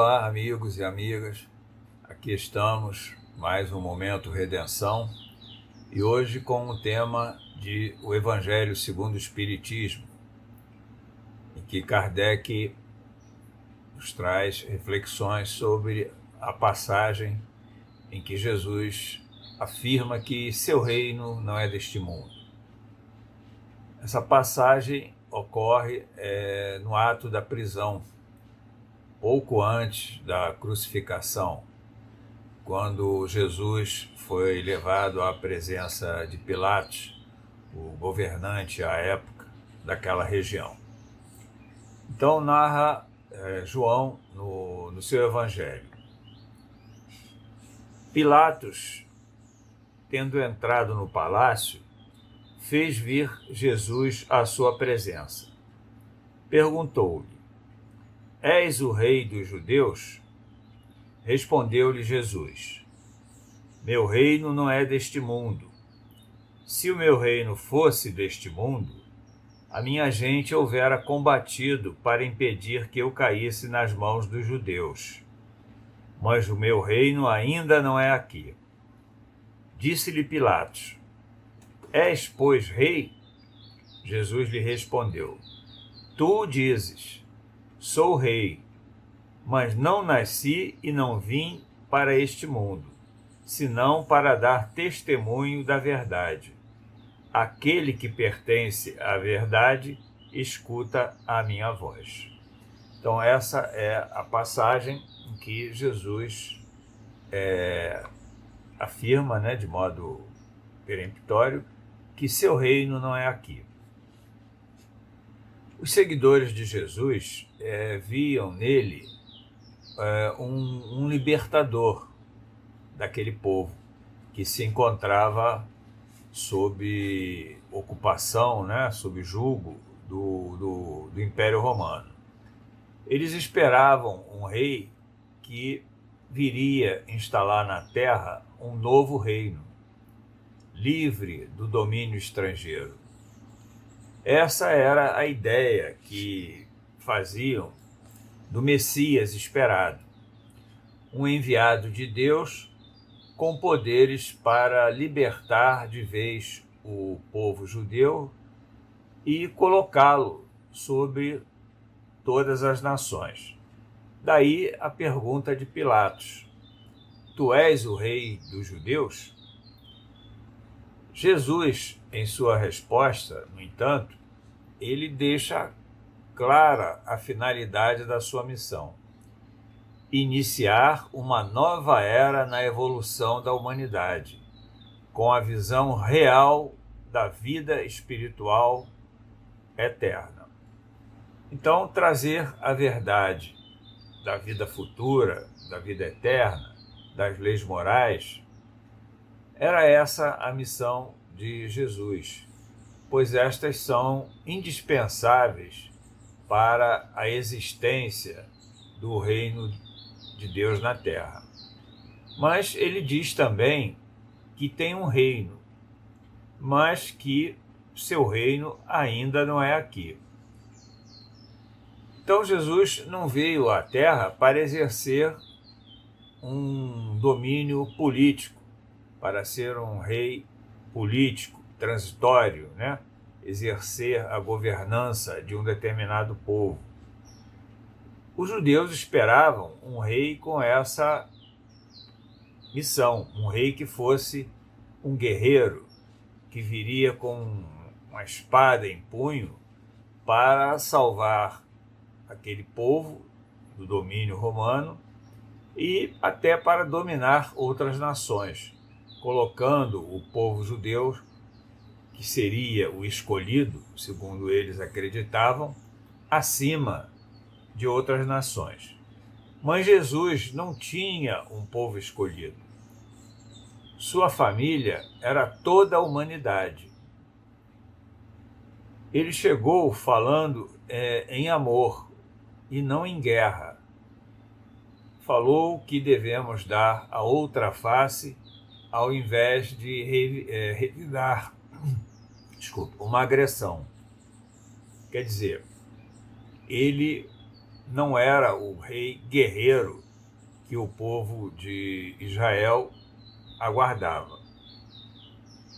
Olá, amigos e amigas. Aqui estamos, mais um Momento Redenção, e hoje com o tema de o Evangelho segundo o Espiritismo, em que Kardec nos traz reflexões sobre a passagem em que Jesus afirma que seu reino não é deste mundo. Essa passagem ocorre no ato da prisão, pouco antes da crucificação, quando Jesus foi levado à presença de Pilatos, o governante à época daquela região. Então narra João no seu evangelho. Pilatos, tendo entrado no palácio, fez vir Jesus à sua presença. Perguntou-lhe: És o rei dos judeus? Respondeu-lhe Jesus: Meu reino não é deste mundo. Se o meu reino fosse deste mundo, a minha gente houvera combatido para impedir que eu caísse nas mãos dos judeus. Mas o meu reino ainda não é aqui. Disse-lhe Pilatos: És, pois, rei? Jesus lhe respondeu: Tu o dizes, sou rei, mas não nasci e não vim para este mundo, senão para dar testemunho da verdade. Aquele que pertence à verdade escuta a minha voz. Então essa é a passagem em que Jesus afirma, de modo peremptório, que seu reino não é aqui. Os seguidores de Jesus viam nele um libertador daquele povo que se encontrava sob ocupação, sob jugo do Império Romano. Eles esperavam um rei que viria instalar na terra um novo reino, livre do domínio estrangeiro. Essa era a ideia que faziam do Messias esperado, um enviado de Deus com poderes para libertar de vez o povo judeu e colocá-lo sobre todas as nações. Daí a pergunta de Pilatos: Tu és o rei dos judeus? Jesus, em sua resposta, no entanto, ele deixa clara a finalidade da sua missão: iniciar uma nova era na evolução da humanidade, com a visão real da vida espiritual eterna. Então, trazer a verdade da vida futura, da vida eterna, das leis morais, era essa a missão de Jesus, pois estas são indispensáveis para a existência do reino de Deus na terra. Mas ele diz também que tem um reino, mas que seu reino ainda não é aqui. Então Jesus não veio à terra para exercer um domínio político, para ser um rei político, transitório, exercer a governança de um determinado povo. Os judeus esperavam um rei com essa missão, um rei que fosse um guerreiro, que viria com uma espada em punho para salvar aquele povo do domínio romano e até para dominar outras nações, colocando o povo judeu, que seria o escolhido, segundo eles acreditavam, acima de outras nações. Mas Jesus não tinha um povo escolhido. Sua família era toda a humanidade. Ele chegou falando em amor e não em guerra. Falou que devemos dar a outra face ao invés de revidar uma agressão. Quer dizer, ele não era o rei guerreiro que o povo de Israel aguardava.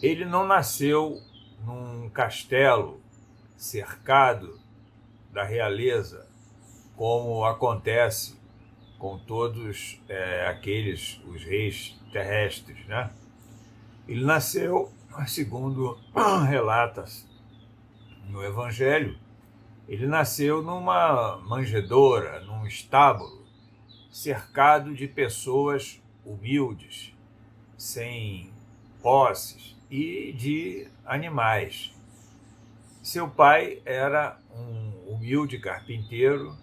Ele não nasceu num castelo cercado da realeza, como acontece com todos os reis terrestres, né? Ele nasceu, segundo relatas no Evangelho, ele nasceu numa manjedoura, num estábulo, cercado de pessoas humildes, sem posses e de animais. Seu pai era um humilde carpinteiro,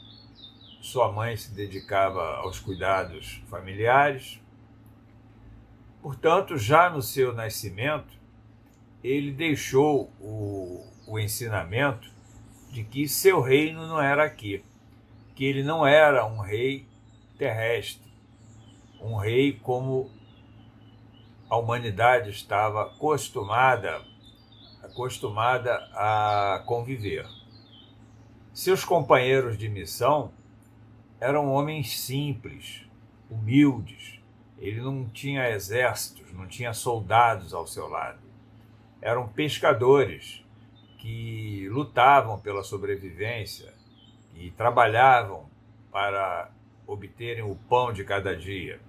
sua mãe se dedicava aos cuidados familiares. Portanto, já no seu nascimento, ele deixou o ensinamento de que seu reino não era aqui, que ele não era um rei terrestre, um rei como a humanidade estava acostumada a conviver. Seus companheiros de missão eram homens simples, humildes. Ele não tinha exércitos, não tinha soldados ao seu lado. Eram pescadores que lutavam pela sobrevivência e trabalhavam para obterem o pão de cada dia.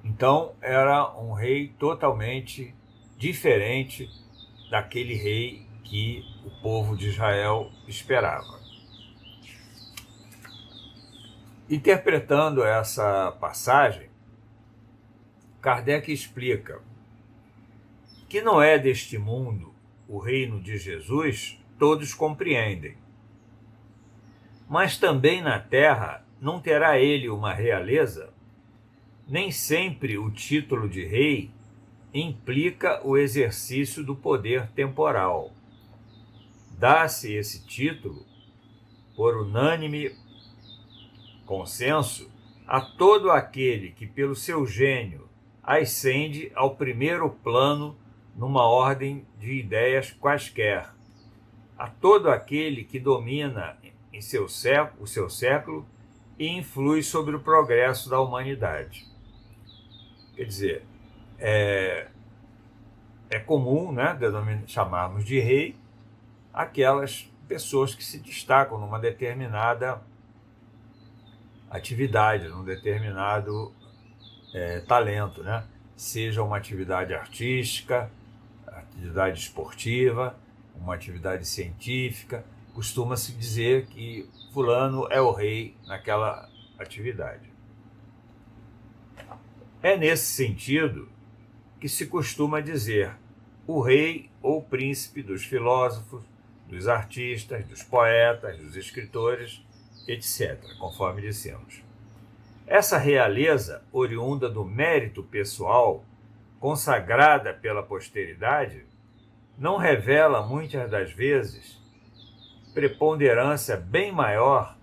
Então, era um rei totalmente diferente daquele rei que o povo de Israel esperava. Interpretando essa passagem, Kardec explica que não é deste mundo o reino de Jesus, todos compreendem. Mas também na terra não terá ele uma realeza. Nem sempre o título de rei implica o exercício do poder temporal. Dá-se esse título, por unânime consenso, a todo aquele que, pelo seu gênio, ascende ao primeiro plano numa ordem de ideias quaisquer, a todo aquele que domina em o seu século e influi sobre o progresso da humanidade. Quer dizer, é comum, né, chamarmos de rei aquelas pessoas que se destacam numa determinada atividade, num determinado talento, né? Seja uma atividade artística, atividade esportiva, uma atividade científica. Costuma-se dizer que fulano é o rei naquela atividade. É nesse sentido que se costuma dizer o rei ou príncipe dos filósofos, dos artistas, dos poetas, dos escritores, etc., conforme dissemos. Essa realeza, oriunda do mérito pessoal, consagrada pela posteridade, não revela, muitas das vezes, preponderância bem maior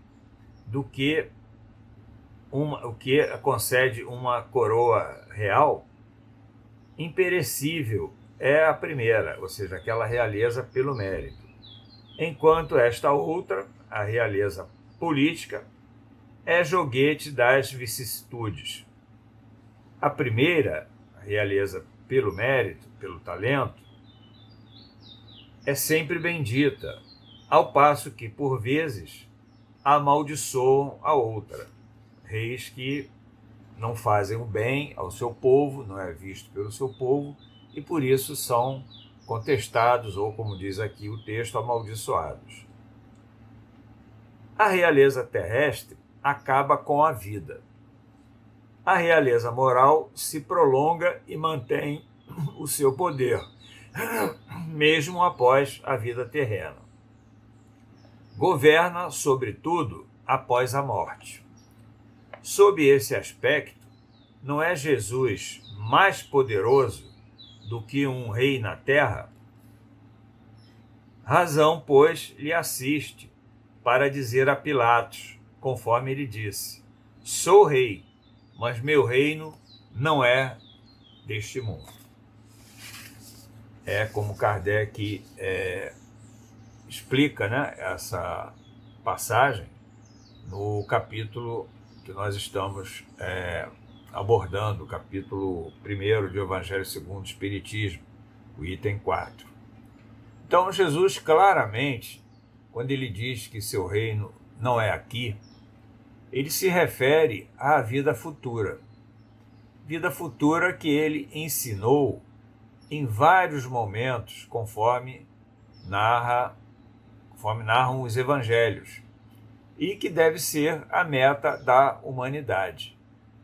do que o que concede uma coroa real. Imperecível é a primeira, ou seja, aquela realeza pelo mérito, enquanto esta outra, a realeza política, é joguete das vicissitudes. A primeira, a realeza pelo mérito, pelo talento, é sempre bendita, ao passo que, por vezes, amaldiçoam a outra. Reis que não fazem o bem ao seu povo, não é visto pelo seu povo, e por isso são contestados, ou, como diz aqui o texto, amaldiçoados. A realeza terrestre acaba com a vida. A realeza moral se prolonga e mantém o seu poder, mesmo após a vida terrena. Governa, sobretudo, após a morte. Sob esse aspecto, não é Jesus mais poderoso do que um rei na terra? Razão, pois, lhe assiste para dizer a Pilatos, conforme ele disse: sou rei, mas meu reino não é deste mundo. É como Kardec explica, né, essa passagem no capítulo que nós estamos abordando, o capítulo 1 de Evangelho segundo o Espiritismo, o item 4. Então, Jesus claramente, quando ele diz que seu reino não é aqui, ele se refere à vida futura. Vida futura que ele ensinou em vários momentos, conforme narram os evangelhos, e que deve ser a meta da humanidade.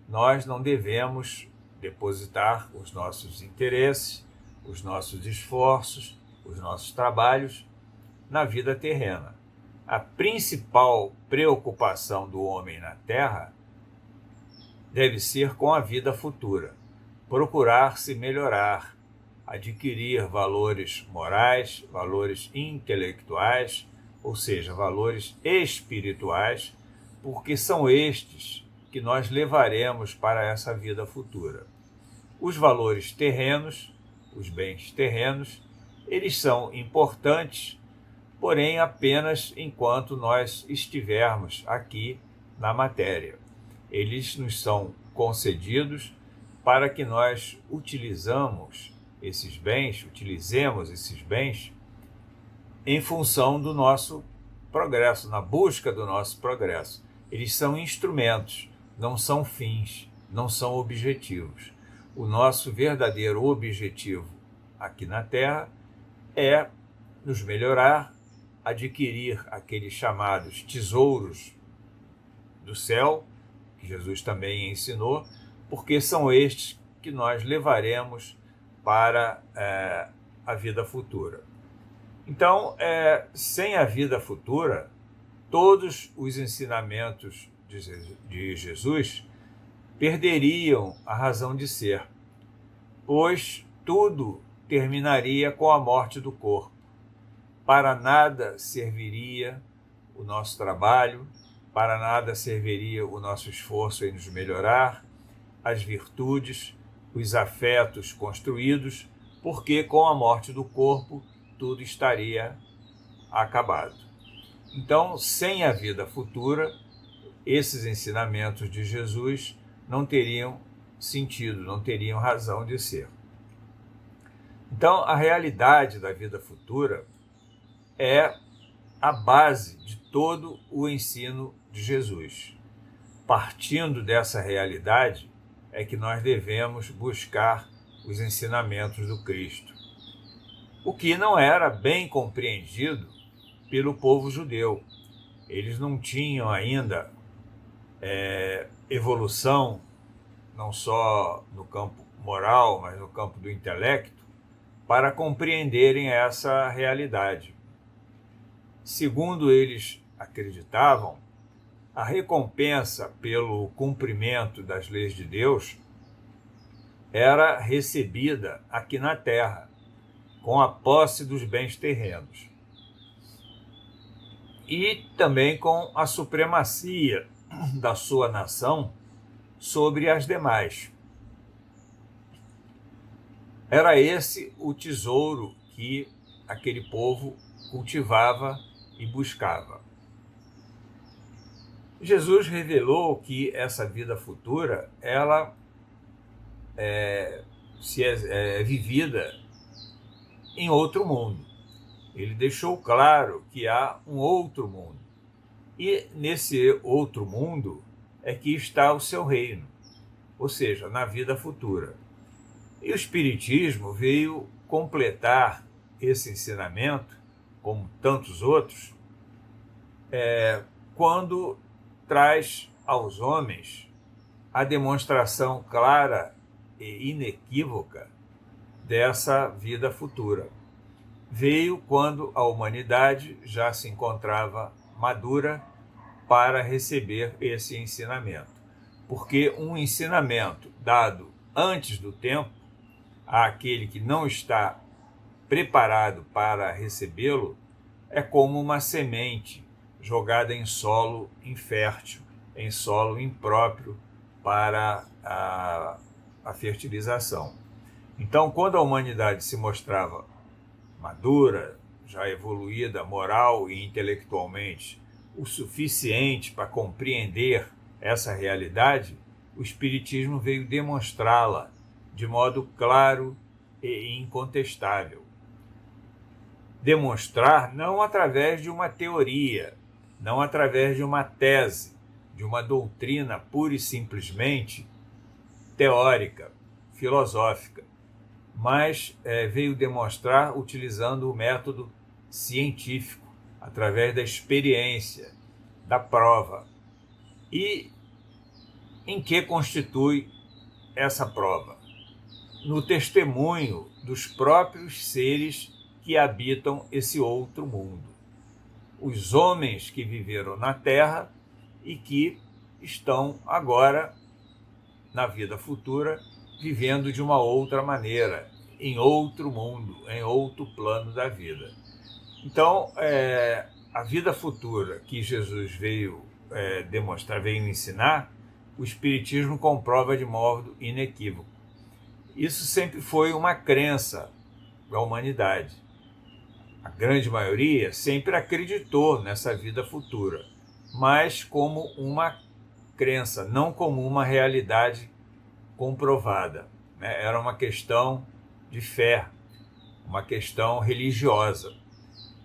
Nós não devemos depositar os nossos interesses, os nossos esforços, os nossos trabalhos na vida terrena. A principal preocupação do homem na Terra deve ser com a vida futura, procurar se melhorar, adquirir valores morais, valores intelectuais, ou seja, valores espirituais, porque são estes que nós levaremos para essa vida futura. Os valores terrenos, os bens terrenos, eles são importantes, porém apenas enquanto nós estivermos aqui na matéria. Eles nos são concedidos para que nós utilizemos esses bens em função do nosso progresso, na busca do nosso progresso. Eles são instrumentos, não são fins, não são objetivos. O nosso verdadeiro objetivo aqui na Terra é nos melhorar, adquirir aqueles chamados tesouros do céu, que Jesus também ensinou, porque são estes que nós levaremos para a vida futura. Então, sem a vida futura, todos os ensinamentos de Jesus perderiam a razão de ser, pois tudo terminaria com a morte do corpo. Para nada serviria o nosso trabalho, para nada serviria o nosso esforço em nos melhorar, as virtudes, os afetos construídos, porque com a morte do corpo tudo estaria acabado. Então, sem a vida futura, esses ensinamentos de Jesus não teriam sentido, não teriam razão de ser. Então, a realidade da vida futura é a base de todo o ensino de Jesus. Partindo dessa realidade, é que nós devemos buscar os ensinamentos do Cristo, o que não era bem compreendido pelo povo judeu. Eles não tinham ainda evolução, não só no campo moral, mas no campo do intelecto, para compreenderem essa realidade. Segundo eles acreditavam, a recompensa pelo cumprimento das leis de Deus era recebida aqui na terra, com a posse dos bens terrenos. E também com a supremacia da sua nação sobre as demais. Era esse o tesouro que aquele povo cultivava e buscava. Jesus revelou que essa vida futura, ela é vivida em outro mundo. Ele deixou claro que há um outro mundo. E nesse outro mundo é que está o seu reino, ou seja, na vida futura. E o Espiritismo veio completar esse ensinamento, como tantos outros, quando traz aos homens a demonstração clara e inequívoca dessa vida futura. Veio quando a humanidade já se encontrava madura para receber esse ensinamento. Porque um ensinamento dado antes do tempo, àquele que não está preparado para recebê-lo, é como uma semente jogada em solo infértil, em solo impróprio para a fertilização. Então, quando a humanidade se mostrava madura, já evoluída moral e intelectualmente o suficiente para compreender essa realidade, o Espiritismo veio demonstrá-la de modo claro e incontestável. Demonstrar não através de uma teoria, não através de uma tese, de uma doutrina pura e simplesmente teórica, filosófica, mas veio demonstrar utilizando o método científico, através da experiência, da prova. E em que constitui essa prova? No testemunho dos próprios seres que habitam esse outro mundo. Os homens que viveram na Terra e que estão agora, na vida futura, vivendo de uma outra maneira, em outro mundo, em outro plano da vida. Então, a vida futura que Jesus veio demonstrar, veio ensinar, o Espiritismo comprova de modo inequívoco. Isso sempre foi uma crença da humanidade. A grande maioria sempre acreditou nessa vida futura, mas como uma crença, não como uma realidade comprovada, né? Era uma questão de fé, uma questão religiosa.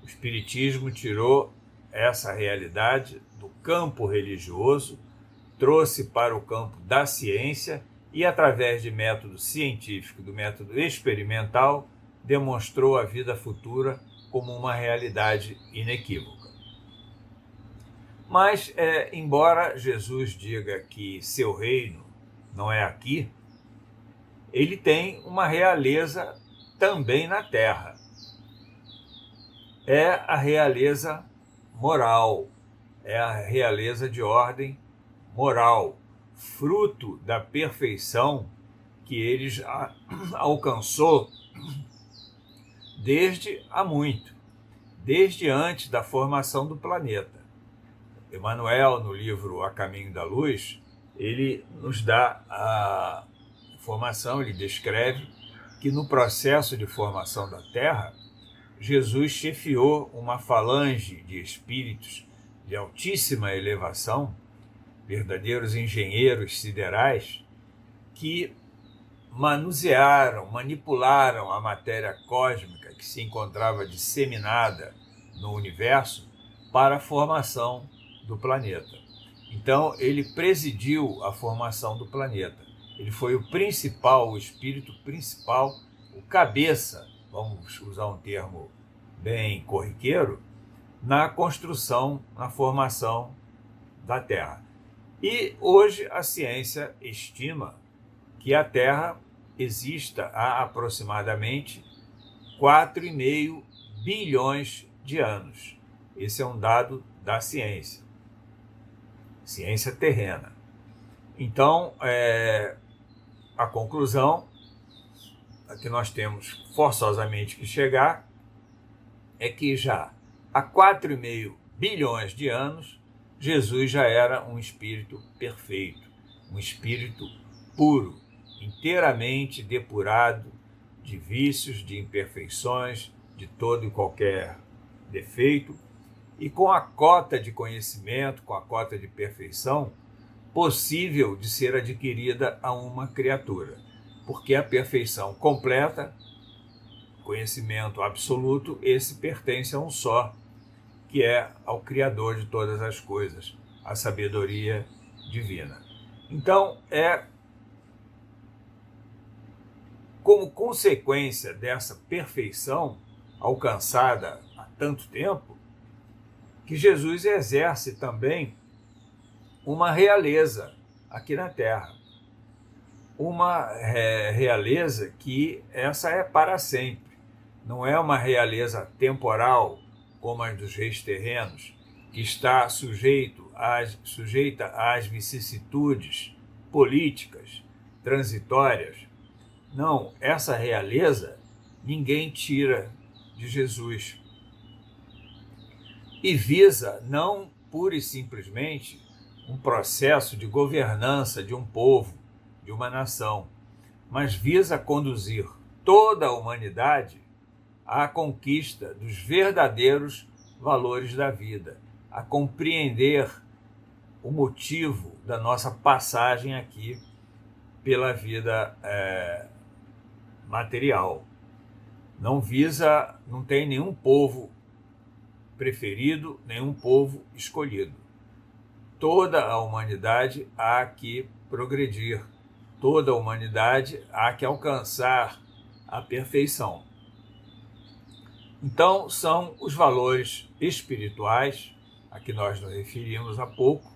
O Espiritismo tirou essa realidade do campo religioso, trouxe para o campo da ciência e, através de método científico, do método experimental, demonstrou a vida futura como uma realidade inequívoca. Mas, embora Jesus diga que seu reino não é aqui, ele tem uma realeza também na Terra. É a realeza moral, é a realeza de ordem moral, fruto da perfeição que ele já alcançou desde há muito, desde antes da formação do planeta. Emmanuel, no livro A Caminho da Luz, ele nos dá a informação, ele descreve que no processo de formação da Terra, Jesus chefiou uma falange de espíritos de altíssima elevação, verdadeiros engenheiros siderais, que manusearam, manipularam a matéria cósmica que se encontrava disseminada no universo para a formação do planeta. Então, ele presidiu a formação do planeta. Ele foi o principal, o espírito principal, o cabeça, vamos usar um termo bem corriqueiro, na construção, na formação da Terra. E hoje a ciência estima que a Terra exista há aproximadamente 4,5 bilhões de anos. Esse é um dado da ciência terrena. Então, a conclusão a que nós temos forçosamente que chegar é que já há 4,5 bilhões de anos, Jesus já era um espírito perfeito, um espírito puro, inteiramente depurado de vícios, de imperfeições, de todo e qualquer defeito, e com a cota de conhecimento, com a cota de perfeição, possível de ser adquirida a uma criatura. Porque a perfeição completa, conhecimento absoluto, esse pertence a um só, que é ao Criador de todas as coisas, a sabedoria divina. Então, como consequência dessa perfeição alcançada há tanto tempo, que Jesus exerce também uma realeza aqui na Terra. Uma realeza que essa é para sempre. Não é uma realeza temporal, como a dos reis terrenos, que está sujeita às vicissitudes políticas, transitórias. Não, essa realeza ninguém tira de Jesus. E visa não pura e simplesmente um processo de governança de um povo, de uma nação, mas visa conduzir toda a humanidade à conquista dos verdadeiros valores da vida, a compreender o motivo da nossa passagem aqui pela vida material. Não tem nenhum povo preferido, nenhum povo escolhido. Toda a humanidade há que progredir, toda a humanidade há que alcançar a perfeição. Então, são os valores espirituais, a que nós nos referimos há pouco,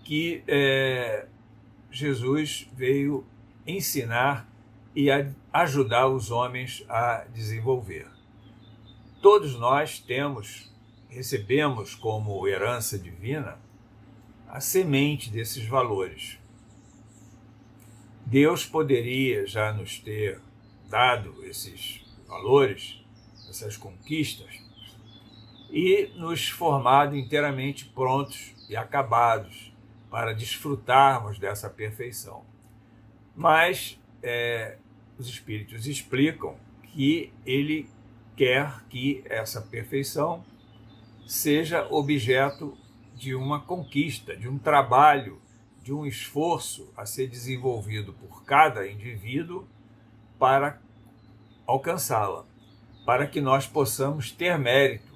que Jesus veio ensinar e ajudar os homens a desenvolver. Todos nós recebemos como herança divina a semente desses valores. Deus poderia já nos ter dado esses valores, essas conquistas, e nos formado inteiramente prontos e acabados para desfrutarmos dessa perfeição. Mas os Espíritos explicam que Ele quer que essa perfeição seja objeto de uma conquista, de um trabalho, de um esforço a ser desenvolvido por cada indivíduo para alcançá-la, para que nós possamos ter mérito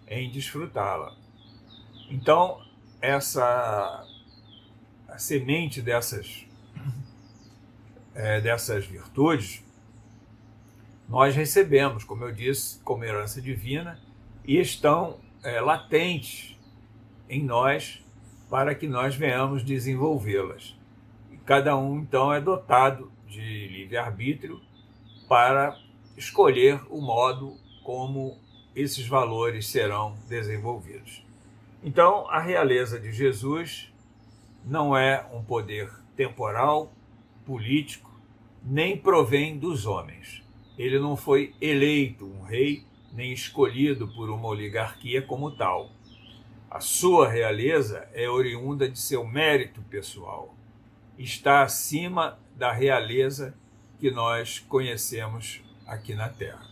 em desfrutá-la. Então, a semente dessas virtudes, nós recebemos, como eu disse, como herança divina, e estão latentes em nós para que nós venhamos desenvolvê-las. E cada um, então, é dotado de livre-arbítrio para escolher o modo como esses valores serão desenvolvidos. Então, a realeza de Jesus não é um poder temporal, político, nem provém dos homens. Ele não foi eleito um rei, nem escolhido por uma oligarquia como tal. A sua realeza é oriunda de seu mérito pessoal. Está acima da realeza que nós conhecemos aqui na Terra.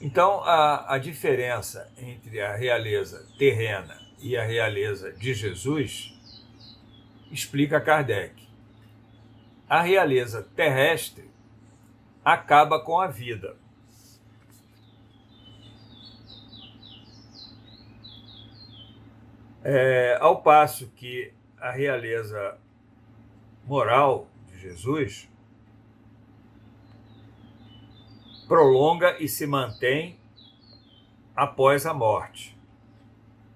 Então, a diferença entre a realeza terrena e a realeza de Jesus, explica Kardec. A realeza terrestre acaba com a vida. Ao passo que a realeza moral de Jesus prolonga e se mantém após a morte.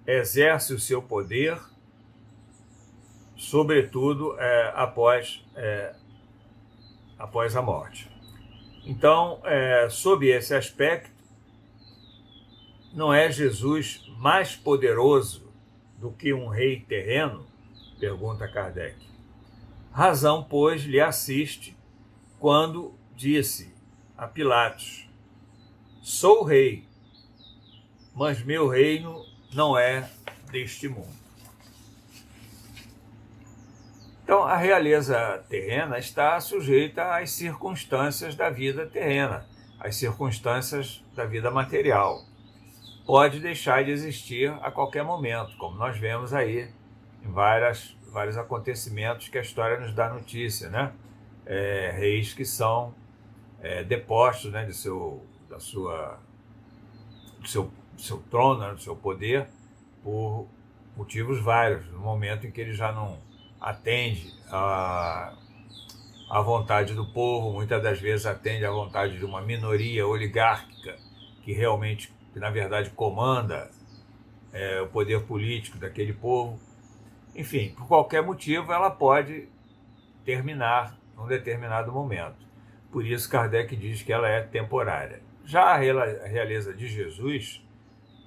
Exerce o seu poder, sobretudo após a morte. Então, sob esse aspecto, não é Jesus mais poderoso do que um rei terreno? Pergunta Kardec. Razão, pois, lhe assiste quando disse a Pilatos: sou rei, mas meu reino não é deste mundo. Então, a realeza terrena está sujeita às circunstâncias da vida terrena, às circunstâncias da vida material. Pode deixar de existir a qualquer momento, como nós vemos aí em vários acontecimentos que a história nos dá notícia, né? Reis que são depostos, né, do seu trono, né, do seu poder, por motivos vários, no momento em que ele já não atende à vontade do povo, muitas das vezes atende à vontade de uma minoria oligárquica que na verdade comanda o poder político daquele povo. Enfim, por qualquer motivo ela pode terminar num determinado momento. Por isso Kardec diz que ela é temporária. Já a realeza de Jesus,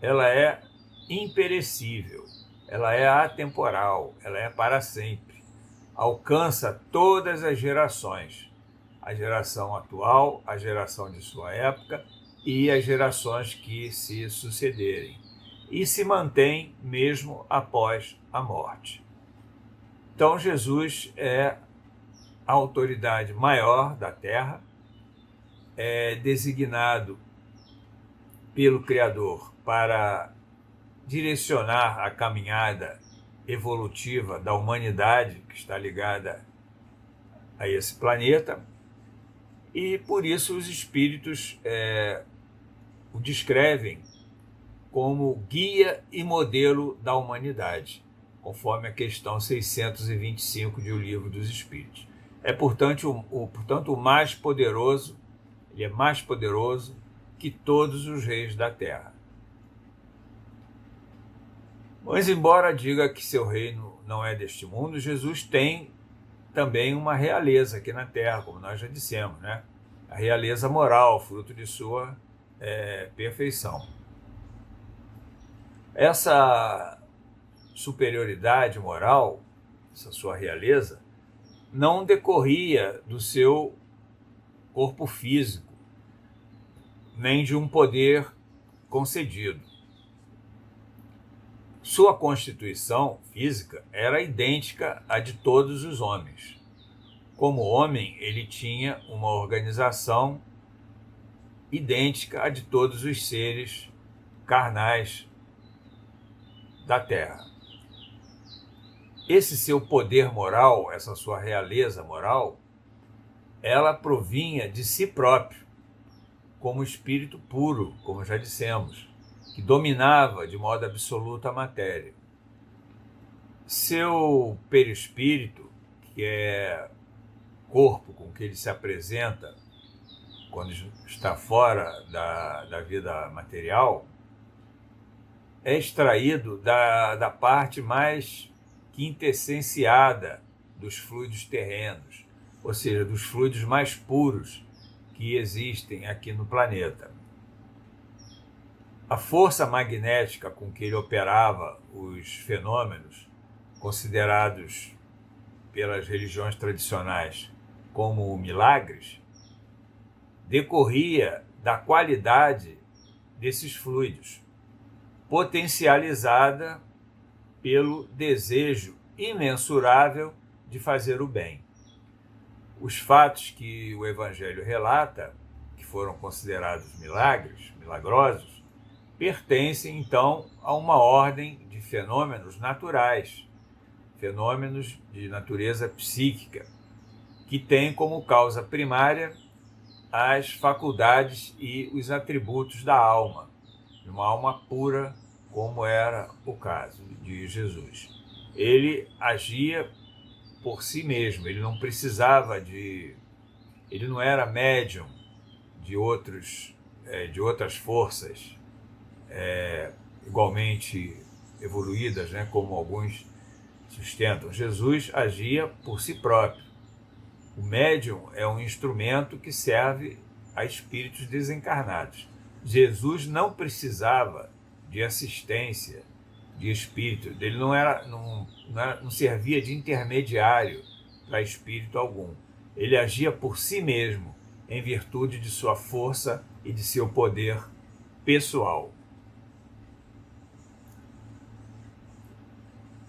ela é imperecível, ela é atemporal, ela é para sempre. Alcança todas as gerações, a geração atual, a geração de sua época e as gerações que se sucederem, e se mantém mesmo após a morte. Então, Jesus é a autoridade maior da Terra, é designado pelo Criador para direcionar a caminhada evolutiva da humanidade que está ligada a esse planeta, e por isso os espíritos o descrevem como guia e modelo da humanidade, conforme a questão 625 de O Livro dos Espíritos. É, portanto, o mais poderoso, ele é mais poderoso que todos os reis da Terra. Mas, embora diga que seu reino não é deste mundo, Jesus tem também uma realeza aqui na Terra, como nós já dissemos, né? A realeza moral, fruto de sua perfeição. Essa superioridade moral, essa sua realeza, não decorria do seu corpo físico, nem de um poder concedido. Sua constituição física era idêntica à de todos os homens. Como homem, ele tinha uma organização idêntica à de todos os seres carnais da Terra. Esse seu poder moral, essa sua realeza moral, ela provinha de si próprio, como espírito puro, como já dissemos, que dominava de modo absoluto a matéria. Seu perispírito, que é corpo com que ele se apresenta quando está fora da vida material, é extraído da parte mais quintessenciada dos fluidos terrenos, ou seja, dos fluidos mais puros que existem aqui no planeta. A força magnética com que ele operava os fenômenos considerados pelas religiões tradicionais como milagres decorria da qualidade desses fluidos, potencializada pelo desejo imensurável de fazer o bem. Os fatos que o Evangelho relata, que foram considerados milagres, milagrosos, pertencem então a uma ordem de fenômenos naturais, fenômenos de natureza psíquica, que têm como causa primária as faculdades e os atributos da alma, de uma alma pura, como era o caso de Jesus. Ele agia por si mesmo, ele não precisava ele não era médium de outras forças igualmente evoluídas, né, como alguns sustentam. Jesus agia por si próprio. O médium é um instrumento que serve a espíritos desencarnados. Jesus não precisava de assistência de espírito, ele não servia de intermediário para espírito algum. Ele agia por si mesmo, em virtude de sua força e de seu poder pessoal.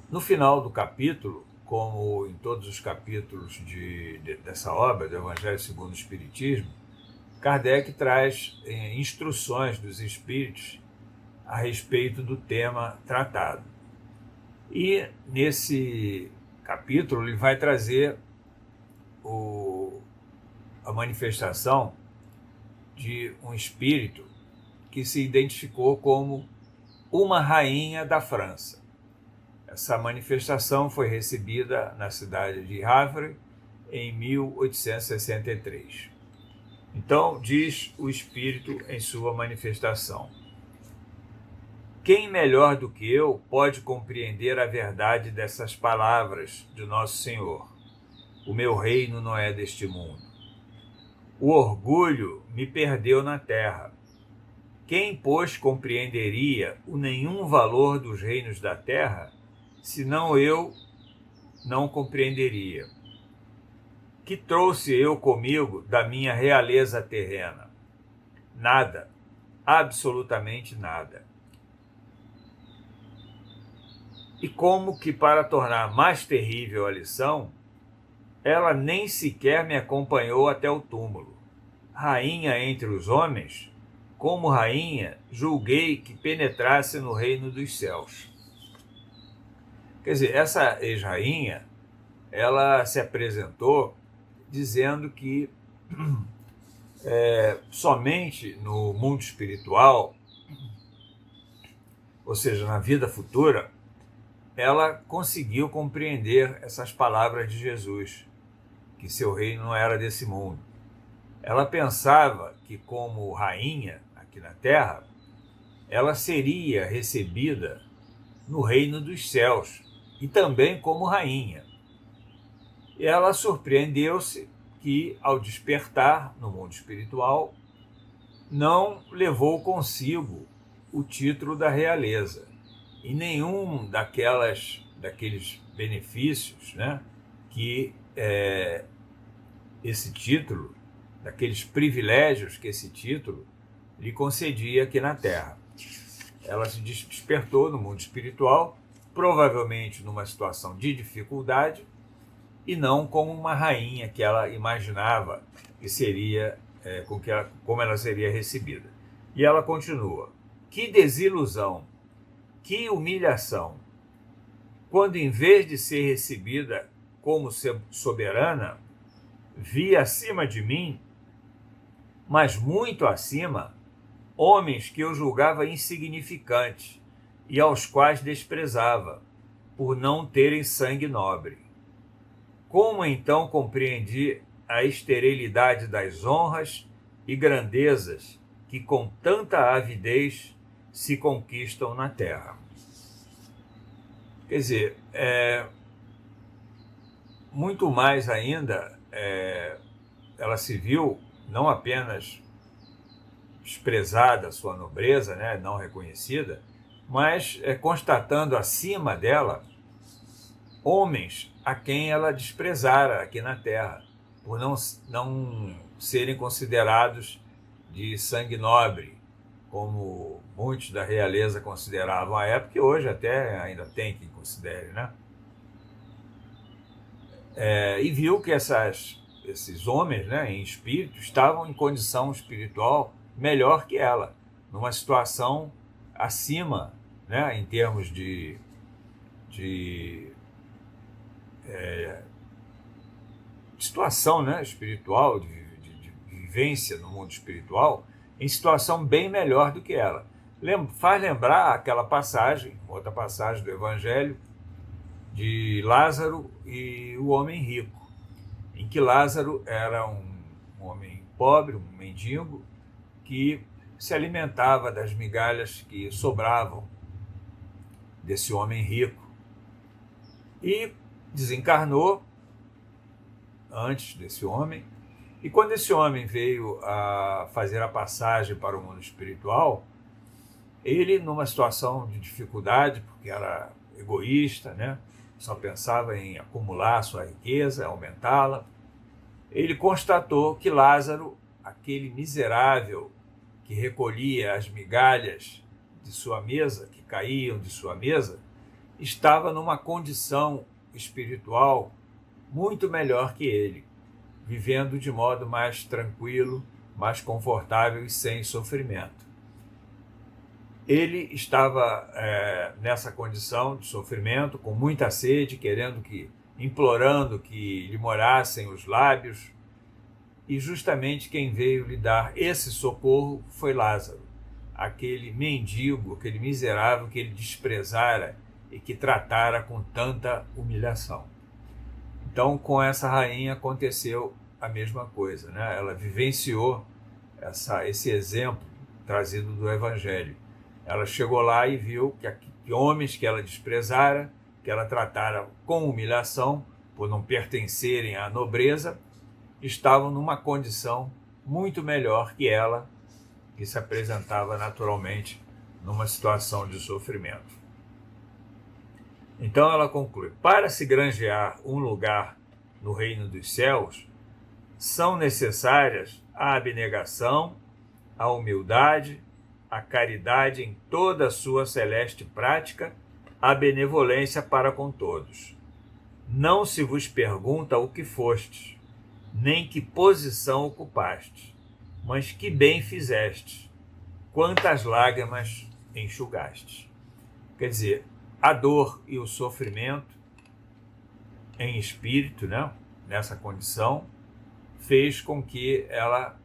No final do capítulo, como em todos os capítulos dessa obra, do Evangelho segundo o Espiritismo, Kardec traz instruções dos espíritos a respeito do tema tratado. E nesse capítulo ele vai trazer a manifestação de um espírito que se identificou como uma rainha da França. Essa manifestação foi recebida na cidade de Havre em 1863. Então, diz o Espírito em sua manifestação: quem melhor do que eu pode compreender a verdade dessas palavras de Nosso Senhor? O meu reino não é deste mundo. O orgulho me perdeu na terra. Quem, pois, compreenderia o nenhum valor dos reinos da terra, senão eu não compreenderia? Que trouxe eu comigo da minha realeza terrena? Nada, absolutamente nada. E como que, para tornar mais terrível a lição, ela nem sequer me acompanhou até o túmulo. Rainha entre os homens, como rainha, julguei que penetrasse no reino dos céus. Quer dizer, essa ex-rainha, ela se apresentou dizendo que somente no mundo espiritual, ou seja, na vida futura, ela conseguiu compreender essas palavras de Jesus, que seu reino não era desse mundo. Ela pensava que, como rainha aqui na Terra, ela seria recebida no reino dos céus e também como rainha. E ela surpreendeu-se que, ao despertar no mundo espiritual, não levou consigo o título da realeza e nenhum daqueles benefícios, né, que esse título, daqueles privilégios que esse título lhe concedia aqui na Terra. Ela se despertou no mundo espiritual, provavelmente numa situação de dificuldade, e não como uma rainha que ela imaginava que seria, como ela seria recebida. E ela continua: que desilusão, que humilhação, quando em vez de ser recebida como soberana, vi acima de mim, mas muito acima, homens que eu julgava insignificantes e aos quais desprezava, por não terem sangue nobre. Como então compreendi a esterilidade das honras e grandezas que com tanta avidez se conquistam na terra? Quer dizer, muito mais ainda, ela se viu não apenas desprezada, sua nobreza, né, não reconhecida, mas constatando acima dela homens a quem ela desprezara aqui na Terra, por não serem considerados de sangue nobre, como muitos da realeza consideravam à época, e hoje até ainda tem quem considere, né? E viu que esses homens, né, em espírito, estavam em condição espiritual melhor que ela, numa situação acima, né, em termos de situação, né, espiritual, de vivência no mundo espiritual, em situação bem melhor do que ela. Faz lembrar aquela passagem, outra passagem do Evangelho, de Lázaro e o homem rico, em que Lázaro era um homem pobre, um mendigo, que se alimentava das migalhas que sobravam desse homem rico. E desencarnou antes desse homem, e quando esse homem veio a fazer a passagem para o mundo espiritual, ele, numa situação de dificuldade, porque era egoísta, né, só pensava em acumular sua riqueza, aumentá-la, ele constatou que Lázaro, aquele miserável que recolhia as migalhas de sua mesa, que caíam de sua mesa, estava numa condição espiritual muito melhor que ele, vivendo de modo mais tranquilo, mais confortável e sem sofrimento. Ele estava nessa condição de sofrimento, com muita sede, implorando que lhe molhassem os lábios, e justamente quem veio lhe dar esse socorro foi Lázaro, aquele mendigo, aquele miserável que ele desprezara e que tratara com tanta humilhação. Então, com essa rainha aconteceu a mesma coisa, né? Ela vivenciou esse exemplo trazido do Evangelho. Ela chegou lá e viu que homens que ela desprezara, que ela tratara com humilhação, por não pertencerem à nobreza, estavam numa condição muito melhor que ela, que se apresentava naturalmente numa situação de sofrimento. Então ela conclui: para se granjear um lugar no reino dos céus, são necessárias a abnegação, a humildade, a caridade em toda a sua celeste prática, a benevolência para com todos. Não se vos pergunta o que fostes, nem que posição ocupastes, mas que bem fizestes. quantas lágrimas enxugastes. Quer dizer, a dor e o sofrimento em espírito, né, nessa condição, fez com que ela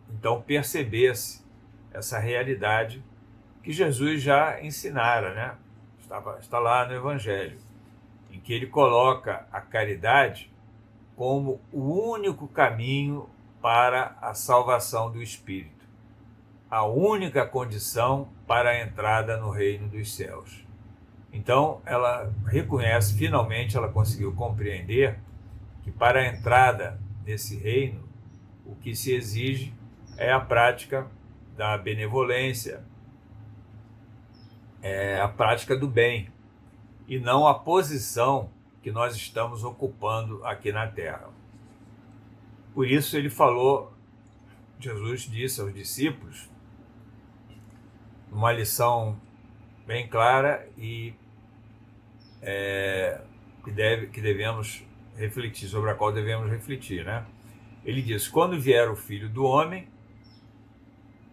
então percebesse essa realidade que Jesus já ensinara, né? Está lá no Evangelho, em que ele coloca a caridade como o único caminho para a salvação do espírito, a única condição para a entrada no reino dos céus. Então, ela reconhece, finalmente ela conseguiu compreender que para a entrada nesse reino, o que se exige é a prática da benevolência, é a prática do bem, e não a posição que nós estamos ocupando aqui na Terra. Por isso ele falou, Jesus disse aos discípulos, uma lição bem clara e que devemos refletir, sobre a qual devemos refletir, né? Ele diz: quando vier o Filho do Homem,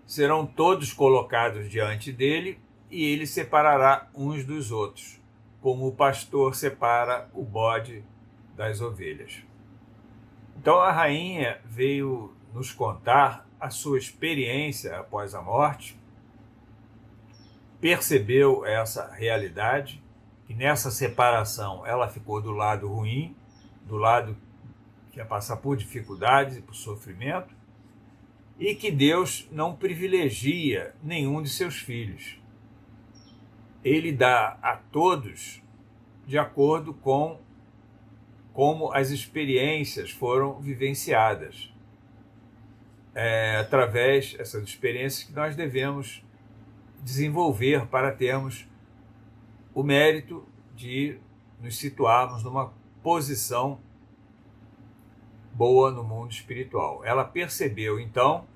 serão todos colocados diante dele, e ele separará uns dos outros, como o pastor separa o bode das ovelhas. Então a rainha veio nos contar a sua experiência após a morte, percebeu essa realidade, que nessa separação ela ficou do lado ruim, do lado que ia passar por dificuldades e por sofrimento, e que Deus não privilegia nenhum de seus filhos. Ele dá a todos de acordo com como as experiências foram vivenciadas. Através dessas experiências que nós devemos desenvolver para termos o mérito de nos situarmos numa posição boa no mundo espiritual. Ela percebeu, então,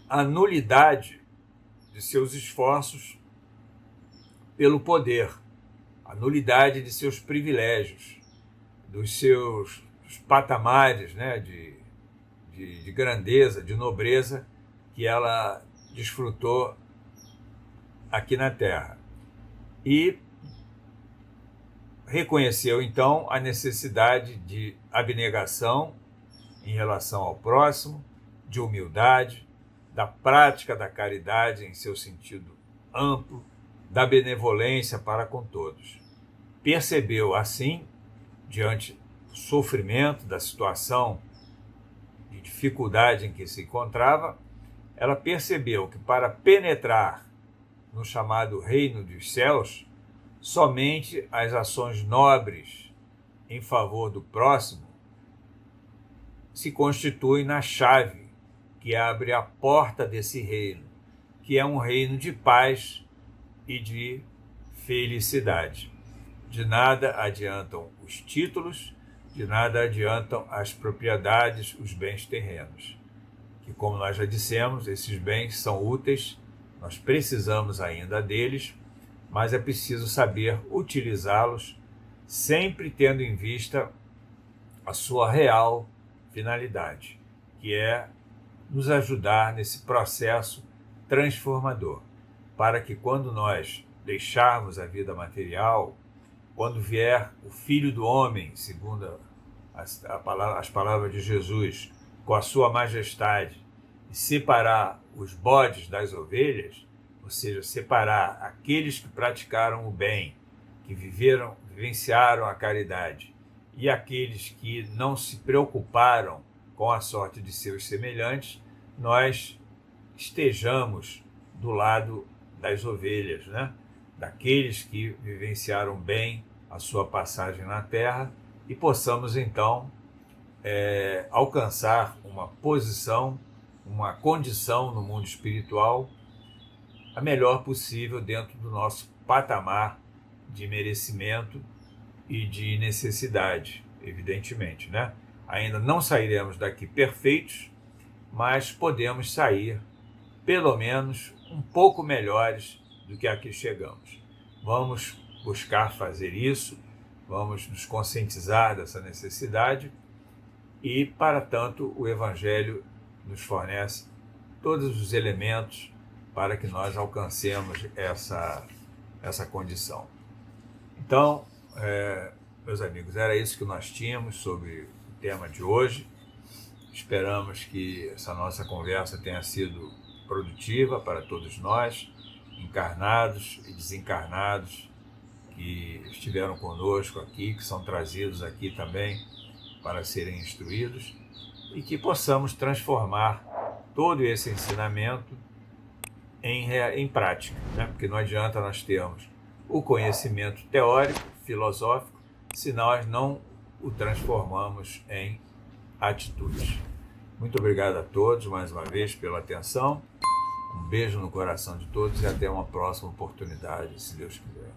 a nulidade de seus esforços pelo poder, a nulidade de seus privilégios, dos seus patamares, né, de grandeza, de nobreza que ela desfrutou aqui na Terra. E reconheceu, então, a necessidade de abnegação em relação ao próximo, de humildade, da prática da caridade em seu sentido amplo, da benevolência para com todos. Percebeu, assim, diante do sofrimento, da situação de dificuldade em que se encontrava, ela percebeu que para penetrar no chamado reino dos céus, somente as ações nobres em favor do próximo se constituem na chave que abre a porta desse reino, que é um reino de paz e de felicidade. De nada adiantam os títulos, de nada adiantam as propriedades, os bens terrenos, que, como nós já dissemos, esses bens são úteis, nós precisamos ainda deles, mas é preciso saber utilizá-los, sempre tendo em vista a sua real finalidade, que é nos ajudar nesse processo transformador, para que quando nós deixarmos a vida material, quando vier o Filho do Homem, segundo as palavras de Jesus, com a sua majestade, e separar os bodes das ovelhas, ou seja, separar aqueles que praticaram o bem, que vivenciaram a caridade, e aqueles que não se preocuparam com a sorte de seus semelhantes, nós estejamos do lado das ovelhas, né? Daqueles que vivenciaram bem a sua passagem na Terra, e possamos então alcançar uma posição, uma condição no mundo espiritual a melhor possível dentro do nosso patamar de merecimento e de necessidade, evidentemente, né? Ainda não sairemos daqui perfeitos, mas podemos sair, pelo menos, um pouco melhores do que aqui chegamos. Vamos buscar fazer isso, vamos nos conscientizar dessa necessidade e, para tanto, o Evangelho nos fornece todos os elementos para que nós alcancemos essa condição. Então, meus amigos, era isso que nós tínhamos sobre o tema de hoje. Esperamos que essa nossa conversa tenha sido produtiva para todos nós, encarnados e desencarnados, que estiveram conosco aqui, que são trazidos aqui também para serem instruídos, e que possamos transformar todo esse ensinamento em prática, né? Porque não adianta nós termos o conhecimento teórico, filosófico, se nós não o transformamos em atitudes. Muito obrigado a todos mais uma vez pela atenção. Um beijo no coração de todos e até uma próxima oportunidade, se Deus quiser.